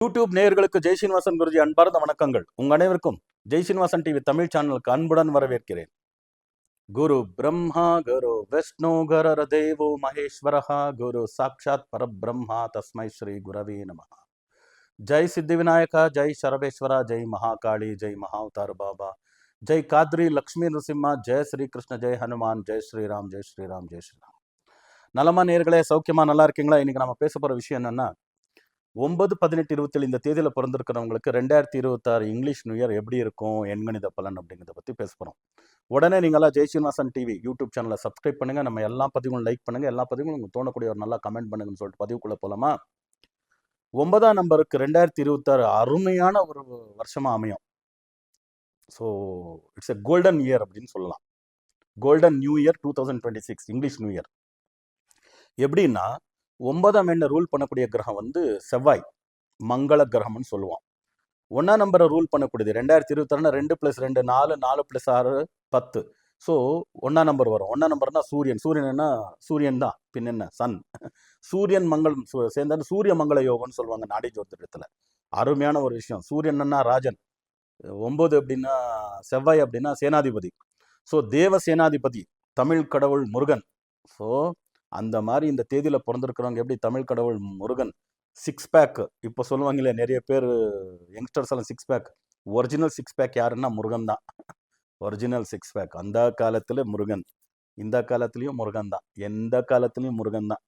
YouTube நேயர்களுக்கு ஜெய் சீனிவாசன் குருஜி அன்பார்ந்த வணக்கங்கள். உங்க அனைவருக்கும் ஜெய் சீனிவாசன் டிவி தமிழ் சேனலுக்கு அன்புடன் வரவேற்கிறேன். குரு பிரம்மா குரு விஷ்ணு குரு தேவோ மகேஸ்வரஹா குரு சாட்சாத் பரபிரம்மா தஸ்மை ஸ்ரீ குரவே நமஹ. ஜெய் சித்தி விநாயகா, ஜெய் சரபேஸ்வரா, ஜெய் மகாகாளி, ஜெய் மகாவதார் பாபா, ஜெய் காத்ரி லக்ஷ்மி நரசிம்மா, ஜெய் ஸ்ரீ கிருஷ்ண, ஜெய் ஹனுமான், ஜெய் ஸ்ரீராம், ஜெய் ஸ்ரீராம், ஜெய் ஸ்ரீராம். நலமா நேயர்களே, சௌக்கியமா நல்லா இருக்கீங்களா? இன்னைக்கு நம்ம பேச போற விஷயம் என்னன்னா, 9-18-27 இந்த தேதியில் பிறந்திருக்கிறவங்களுக்கு 2026 இங்கிலீஷ் நியூ இயர் எப்படி இருக்கும், எண்கணித பலன் அப்படிங்கிறத பற்றி பேச போகிறோம். உடனே நீங்களாம் ஜெய் சீனிவாசன் டிவி யூடியூப் சேனலை சப்ஸ்கிரைப் பண்ணுங்கள். நம்ம எல்லா பதிவுகளும் லைக் பண்ணுங்கள். எல்லா பதிவுகளும் உங்களுக்கு தோணக்கூடிய ஒரு நல்லா கமெண்ட் பண்ணுங்கன்னு சொல்லிட்டு பதிவுக்குள்ளே போகலாமா? 9ஆம் நம்பருக்கு 2026 அருமையான ஒரு வருஷமாக அமையும். So it's a golden year அப்படின்னு சொல்லலாம். Golden new year 2026 English new year. எப்படின்னா, 9ஆம் எண்ணை ரூல் பண்ணக்கூடிய கிரகம் வந்து செவ்வாய், மங்கள கிரகம்னு சொல்லுவோம். 1ஆம் நம்பரை ரூல் பண்ணக்கூடியது 2026 2 + 2 4, 4 + 6 10. ஸோ 1ஆம் நம்பர் வரும். 1ஆம் நம்பர்னா சூரியன். சூரியன்னா சூரியன் தான், பின் என்ன, சன். சூரியன் மங்களம் சேர்ந்தாலும் சூரிய மங்கள யோகம்னு சொல்லுவாங்க நாடி ஜோதிடத்தில். அருமையான ஒரு விஷயம். சூரியன்னா ராஜன், 9 அப்படின்னா செவ்வாய் அப்படின்னா சேனாதிபதி. ஸோ தேவ சேனாதிபதி தமிழ் கடவுள் முருகன். ஸோ அந்த மாதிரி இந்த தேதியில் பிறந்திருக்கிறவங்க எப்படி தமிழ் கடவுள் முருகன் 6 பேக், இப்போ சொல்லுவாங்களே நிறைய பேர் யங்ஸ்டர்ஸ் எல்லாம் 6 பேக். ஒரிஜினல் 6 பேக் யாருன்னா முருகன் தான். Original 6 pack. அந்த காலத்தில் முருகன், இந்த காலத்துலேயும் முருகன் தான், எந்த காலத்துலேயும் முருகன் தான்.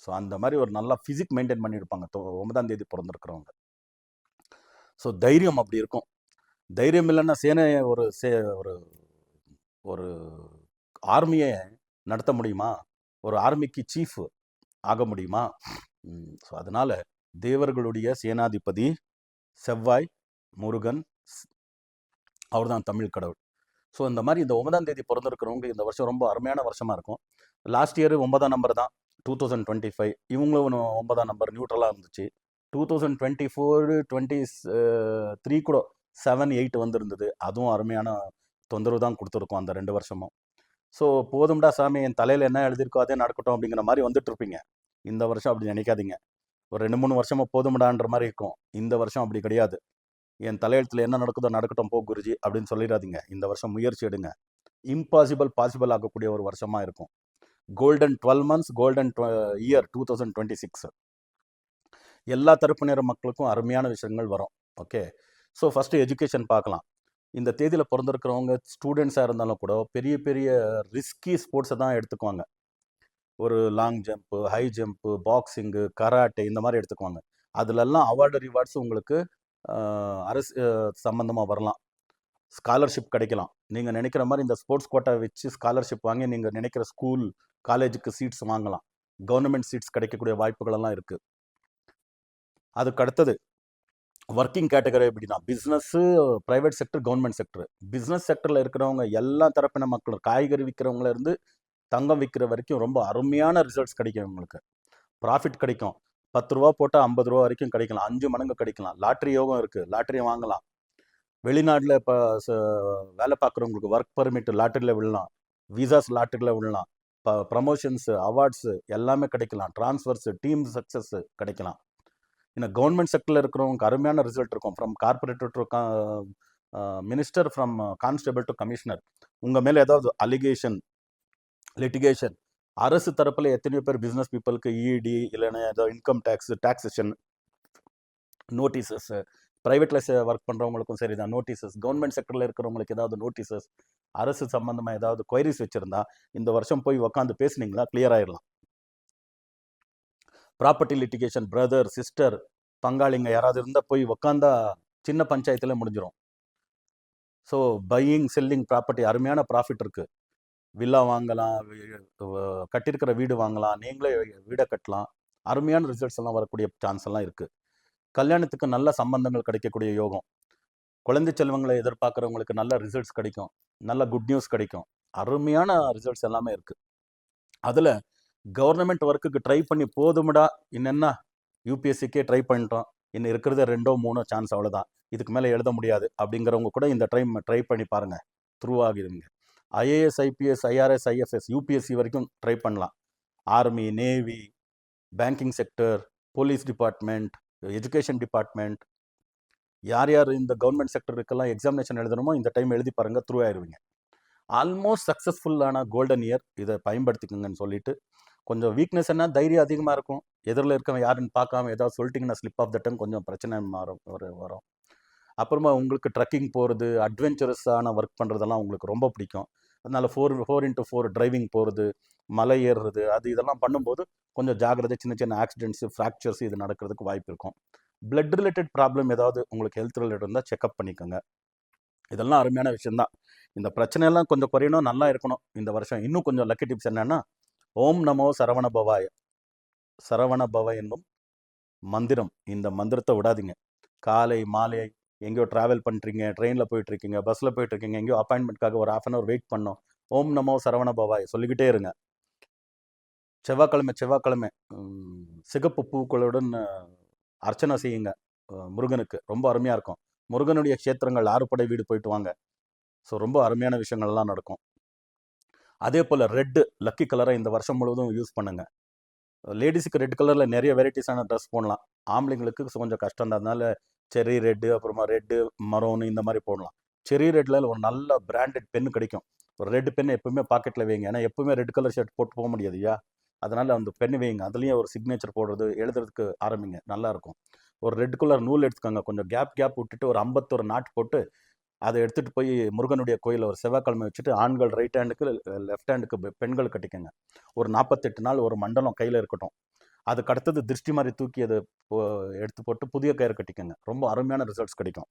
ஸோ அந்த மாதிரி ஒரு நல்லா ஃபிசிக் மெயின்டைன் பண்ணியிருப்பாங்க 9ஆம் தேதி பிறந்திருக்கிறவங்க. ஸோ தைரியம் அப்படி இருக்கும். தைரியம் இல்லைன்னா சேனையை ஒரு ஒரு ஆர்மியை நடத்த முடியுமா? ஒரு ஆர்மிக்கு சீஃப் ஆக முடியுமா? ஸோ அதனால தேவர்களுடைய சேனாதிபதி செவ்வாய் முருகன், அவர் தான் தமிழ் கடவுள். ஸோ இந்த மாதிரி இந்த 9ஆம் தேதி பிறந்திருக்கிறவங்க இந்த வருஷம் ரொம்ப அருமையான வருஷமாக இருக்கும். லாஸ்ட் இயர் 9ஆம் நம்பர் தான் 2025. இவங்களும் 9ஆம் நம்பர் நியூட்ரலாக இருந்துச்சு. 2024-23 கூட 7-8 வந்திருந்தது. அதுவும் அருமையான தொந்தரவு தான் கொடுத்துருக்கோம் அந்த 2 வருஷமும். ஸோ போதும்டா சாமி, என் தலையில் என்ன எழுதியிருக்கோ அதே நடக்கட்டும் அப்படிங்கிற மாதிரி வந்துட்டு இருப்பீங்க. இந்த வருஷம் அப்படி நினைக்காதீங்க. ஒரு 2-3 வருஷமா போதும்டான்ற மாதிரி இருக்கும். இந்த வருஷம் அப்படி கிடையாது. என் தலையெழுத்தில் என்ன நடக்குதோ நடக்கட்டும் போ குருஜி அப்படின்னு சொல்லிடாதீங்க. இந்த வருஷம் முயற்சி எடுங்க. இம்பாசிபிள் பாசிபிள் ஆகக்கூடிய ஒரு வருஷமாக இருக்கும். Golden 12 months, golden year 2026. எல்லா தரப்பினர் மக்களுக்கும் அருமையான விஷயங்கள் வரும். ஓகே, ஸோ ஃபஸ்ட்டு எஜுகேஷன் பார்க்கலாம். இந்த தேதியில் பிறந்திருக்கிறவங்க ஸ்டூடெண்ட்ஸாக இருந்தாலும் கூட பெரிய பெரிய ரிஸ்கி ஸ்போர்ட்ஸை தான் எடுத்துக்குவாங்க. ஒரு long jump, high jump, boxing, karate இந்த மாதிரி எடுத்துக்குவாங்க. அதுலெல்லாம் அவார்டு ரிவார்ட்ஸ் உங்களுக்கு அரசு சம்மந்தமாக வரலாம். ஸ்காலர்ஷிப் கிடைக்கலாம். நீங்கள் நினைக்கிற மாதிரி இந்த ஸ்போர்ட்ஸ் கோட்டா வச்சு ஸ்காலர்ஷிப் வாங்கி நீங்கள் நினைக்கிற ஸ்கூல் காலேஜுக்கு சீட்ஸ் வாங்கலாம். கவர்மெண்ட் சீட்ஸ் கிடைக்கக்கூடிய வாய்ப்புகளெல்லாம் இருக்குது. அதுக்கு அடுத்தது ஒர்க்கிங் கேட்டகரி எப்படின்னா business, private sector, government sector. Business செக்டரில் இருக்கிறவங்க எல்லா தரப்பின மக்கள், காய்கறி விற்கிறவங்கள இருந்து தங்கம் விற்கிற வரைக்கும் ரொம்ப அருமையான ரிசல்ட்ஸ் கிடைக்கும். உங்களுக்கு ப்ராஃபிட் கிடைக்கும். 10 ரூபா போட்டால் 50 ரூபா வரைக்கும் கிடைக்கலாம். 5 மடங்கு கிடைக்கலாம். லாட்ரி யோகம் இருக்குது, லாட்ரியை வாங்கலாம். வெளிநாட்டில் இப்போ வேலை பார்க்குறவங்களுக்கு ஒர்க் பர்மிட் லாட்டரியில் விடலாம், விசாஸ் லாட்டரியில் விடலாம், ப்ரமோஷன்ஸு, அவார்ட்ஸு எல்லாமே கிடைக்கலாம். ட்ரான்ஸ்ஃபர்ஸு, டீம் சக்ஸஸ் கிடைக்கலாம். இன்னும் கவர்மெண்ட் செக்டரில் இருக்கிறவங்களுக்கு அருமையான ரிசல்ட் இருக்கும். From carburettor to minister, from constable to commissioner. உங்கள் மேலே ஏதாவது அலிகேஷன், லிட்டிகேஷன், அரசு தரப்பில் எத்தனையோ பேர் பிஸ்னஸ் பீப்புளுக்கு இடி இல்லைன்னா ஏதாவது இன்கம் டேக்ஸ், டாக்ஸேஷன் நோட்டீசஸ், ப்ரைவேட்டில் ஒர்க் பண்ணுறவங்களுக்கும் சரி தான் நோட்டீசஸ், கவர்மெண்ட் செக்டரில் இருக்கிறவங்களுக்கு ஏதாவது நோட்டீசஸ், அரசு சம்மந்தமாக ஏதாவது கொயரிஸ் வச்சுருந்தா இந்த வருஷம் போய் உக்காந்து பேசுனீங்களா கிளியர் ஆயிடலாம். ப்ராப்பர்ட்டி லிட்டிகேஷன், பிரதர் சிஸ்டர் பங்காளிங்க யாராவது இருந்தால் போய் உக்காந்தா சின்ன பஞ்சாயத்தில் முடிஞ்சிடும். ஸோ பையிங் செல்லிங் ப்ராப்பர்ட்டி அருமையான ப்ராஃபிட் இருக்குது. வில்லா வாங்கலாம், கட்டியிருக்கிற வீடு வாங்கலாம், நீங்களே வீடை கட்டலாம். அருமையான ரிசல்ட்ஸ் எல்லாம் வரக்கூடிய சான்ஸ் எல்லாம் இருக்குது. கல்யாணத்துக்கு நல்ல சம்பந்தங்கள் கிடைக்கக்கூடிய யோகம். குழந்தை செல்வங்களை எதிர்பார்க்குறவங்களுக்கு நல்ல ரிசல்ட்ஸ் கிடைக்கும். நல்ல குட் நியூஸ் கிடைக்கும். அருமையான ரிசல்ட்ஸ் எல்லாமே இருக்குது. அதில் கவர்மெண்ட் ஒர்க்குக்கு ட்ரை பண்ணி போதும்டா, இன்னென்ன யூபிஎஸ்சிக்கே ட்ரை பண்ணிட்டோம், இன்னும் இருக்கிறது 2-3 சான்ஸ், அவ்வளோதான், இதுக்கு மேலே எழுத முடியாது அப்படிங்கிறவங்க கூட இந்த ட்ரை பண்ணி பாருங்கள், த்ரூ ஆகிடுவீங்க. IAS, IPS, IRS, IFS, UPSC வரைக்கும் ட்ரை பண்ணலாம். Army, navy, banking sector, police department, education department, யார் யார் இந்த கவர்மெண்ட் செக்டருக்கெல்லாம் எக்ஸாமினேஷன் எழுதணுமோ இந்த டைம் எழுதி பாருங்கள், த்ரூ ஆயிடுவீங்க. ஆல்மோஸ்ட் சக்ஸஸ்ஃபுல்லான கோல்டன் இயர். இதை பயன்படுத்திக்கோங்கன்னு சொல்லிட்டு, கொஞ்சம் வீக்னஸ் என்ன, தைரியம் அதிகமாக இருக்கும். எதிரில் இருக்கவன் யாருன்னு பார்க்காம ஏதாவது சொல்லிட்டிங்கன்னா ஸ்லிப் ஆஃப் த டங் கொஞ்சம் பிரச்சனை வரும். அப்புறமா உங்களுக்கு ட்ரக்கிங் போகிறது, அட்வென்ச்சரஸான ஒர்க் பண்ணுறதெல்லாம் உங்களுக்கு ரொம்ப பிடிக்கும். அதனால் 4x4 டிரைவிங் போகிறது, மலை ஏறுறது, இதெல்லாம் பண்ணும்போது கொஞ்சம் ஜாகிரதை. சின்ன சின்ன ஆக்சிடென்ட்ஸு, ஃப்ராக்சர்ஸ் இது நடக்கிறதுக்கு வாய்ப்பு இருக்கும். பிளட் ரிலேட்டட் ப்ராப்ளம் ஏதாவது உங்களுக்கு ஹெல்த் ரிலேட்டட் இருந்தால் செக்அப் பண்ணிக்கோங்க. இதெல்லாம் அருமையான விஷயந்தான். இந்த பிரச்சனையெல்லாம் கொஞ்சம் குறையணும், நல்லா இருக்கணும் இந்த வருஷம். இன்னும் கொஞ்சம் லக்கி டிப்ஸ் என்னென்னா, ஓம் நமோ சரவண பவாய, சரவண பவ என்னும் மந்திரம். இந்த மந்திரத்தை விடாதீங்க. காலை மாலை எங்கேயோ ட்ராவல் பண்ணுறீங்க, ட்ரெயினில் போயிட்டுருக்கீங்க, பஸ்ஸில் போயிட்டுருக்கீங்க, எங்கேயோ அப்பாயின்மெண்ட்காக ஒரு ½ hour வெயிட் பண்ணோம், ஓம் நமோ சரவண பவாய சொல்லிக்கிட்டே இருங்க. செவ்வாய்க்கிழமை சிகப்பு பூக்களுடன் அர்ச்சனை செய்யுங்க முருகனுக்கு. ரொம்ப அருமையாக இருக்கும். முருகனுடைய க்ஷேத்திரங்கள் ஆறுபடை வீடு போயிட்டு வாங்க. ஸோ ரொம்ப அருமையான விஷயங்கள்லாம் நடக்கும். அதே போல் ரெட்டு லக்கி கலரை இந்த வருஷம் முழுவதும் யூஸ் பண்ணுங்கள். லேடிஸுக்கு ரெட் கலரில் நிறைய வெரைட்டிஸான ட்ரெஸ் போடலாம். ஆம்பளைங்களுக்கு கொஞ்சம் கஷ்டம் தான். அதனால செரி ரெட்டு, அப்புறமா ரெட்டு, மரோனு இந்த மாதிரி போடலாம். செரி ரெட்டில் ஒரு நல்ல பிராண்டட் பென் கிடைக்கும். ஒரு ரெட் பென் எப்பவுமே பாக்கெட்டில் வைங்க. ஏன்னா எப்பவுமே ரெட் கலர் ஷர்ட் போட்டு போக முடியாதுயா. அதனால் அந்த பென் வைங்க. அதுலேயும் ஒரு சிக்னேச்சர் போடுறது, எழுதுறதுக்கு ஆரம்பிங்க, நல்லாயிருக்கும். ஒரு ரெட் கலர் நூல் எடுத்துக்கோங்க. கொஞ்சம் கேப் விட்டுட்டு ஒரு 51 நாட் போட்டு அதை எடுத்துகிட்டு போய் முருகனுடைய கோயிலில் ஒரு செவ்வாய்க்கிழமை வச்சுட்டு, ஆண்கள் ரைட் ஹேண்டுக்கு, லெஃப்ட் ஹேண்டுக்கு பெண்கள் கட்டிக்கோங்க. ஒரு 48 நாள் ஒரு மண்டலம் கையில் இருக்கட்டும். அதுக்கு அடுத்தது திருஷ்டி மாதிரி தூக்கி அதை எடுத்து போட்டு புதிய கயிறு கட்டிக்கோங்க. ரொம்ப அருமையான ரிசல்ட்ஸ் கிடைக்கும்.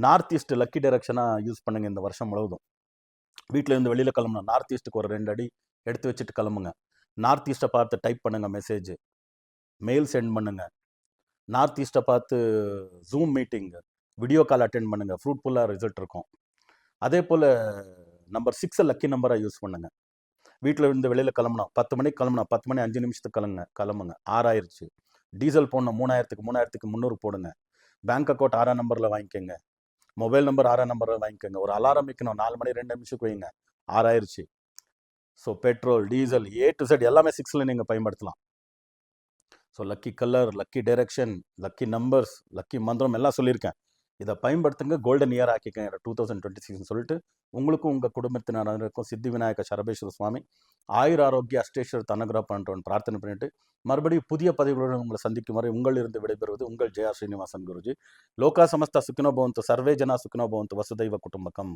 நார்த் ஈஸ்ட் லக்கி டைரக்ஷனாக யூஸ் பண்ணுங்கள் இந்த வருஷம் முழுவதும். வீட்டில் இருந்து வெளியில் கிளம்பணும், நார்த் ஈஸ்ட்டுக்கு ஒரு 2 அடி எடுத்து வச்சுட்டு கிளம்புங்க. நார்த் ஈஸ்ட்டை பார்த்து டைப் பண்ணுங்கள், மெசேஜ் மெயில் சென்ட் பண்ணுங்கள். நார்த் ஈஸ்ட்டை பார்த்து zoom meeting, video call attend பண்ணுங்கள். ஃப்ரூட்ஃபுல்லாக ரிசல்ட் இருக்கும். அதே போல் நம்பர் 6 லக்கி நம்பராக யூஸ் பண்ணுங்கள். வீட்டில் இருந்து வெளியில் கிளம்பணும், 10 மணிக்கு கிளம்பணும், 10 மணி 5 நிமிஷத்துக்கு கிளம்புங்க. 6 ஆயிடுச்சு. டீசல் போடணும், 3000க்கு 300 போடுங்க. பேங்க் அக்கௌண்ட் 6ஆம் நம்பரில் வாங்கிக்கோங்க. மொபைல் நம்பர் 6ஆம் நம்பரில் வாங்கிக்கோங்க. ஒரு அலாரம் வைக்கணும், 4 மணி 2 நிமிஷத்துக்கு வைங்க. 6 ஆயிடுச்சு. So petrol, diesel, A to Z எல்லாமே 6ல் நீங்கள் பயன்படுத்தலாம். So lucky colour, lucky direction, lucky numbers, lucky மந்திரம் எல்லாம் சொல்லியிருக்கேன். இதை பயன்படுத்துங்க, கோல்டன் இயர் ஆக்கிக்கங்க 2026 சொல்லிட்டு, உங்களுக்கும் உங்கள் குடும்பத்தினருக்கும் சித்தி விநாயக சரபேஸ்வர சுவாமி ஆயுர் ஆரோக்கிய அஷ்டேஸ்வரர் அனுகிரகம் பண்ணுறோன்னு பிரார்த்தனை பண்ணிட்டு, மறுபடியும் புதிய பதிவுகளுடன் உங்களை சந்திக்கும் வரை உங்களிலிருந்து விடைபெறுவது உங்கள் ஜெயா ஸ்ரீனிவாசன் குருஜி. லோகா சமஸ்தா சுக்கினோ பவந்து, சர்வே ஜனா சுக்கினோ பவந்து, வசுதைவ குடும்பகம்.